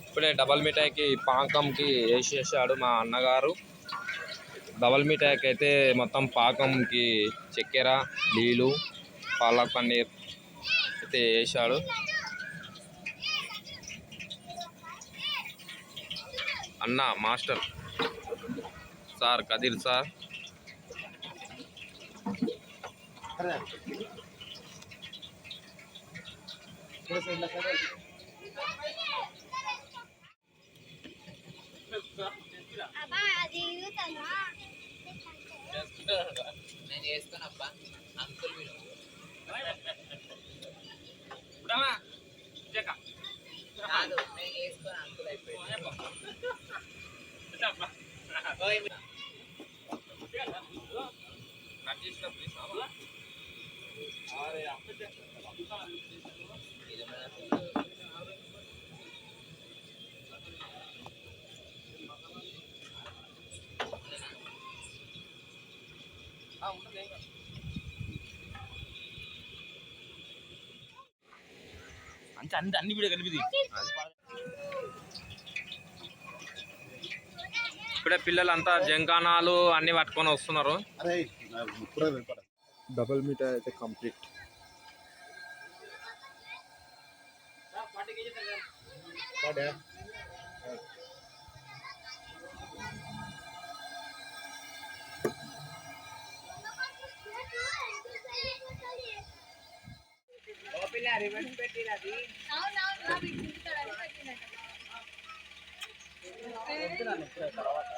ఇప్పుడే డబల్ మిఠాయికి పాకంకి వేసేసాడు మా అన్నగారు. డబల్ మిఠాయికి అయితే మొత్తం పాకంకి చక్కెర, నీళ్ళు, పాలక్ పన్నీర్ అయితే వేసాడు. అన్న మాస్టర్ సార్ కదీర్ సార్. నేను వేస్తానబ్బా అంకుల్ మీరు కాదు నేను వేసుకొని అంకుల్ అయిపోయింది. అన్ని వీడియో కలిపి ఇప్పుడే పిల్లలంతా జంకానాలు అన్ని పట్టుకొని వస్తున్నారు. డబల్ మిఠాయి అయితే కంప్లీట్. రివర్స్ పెట్టినది తర్వాత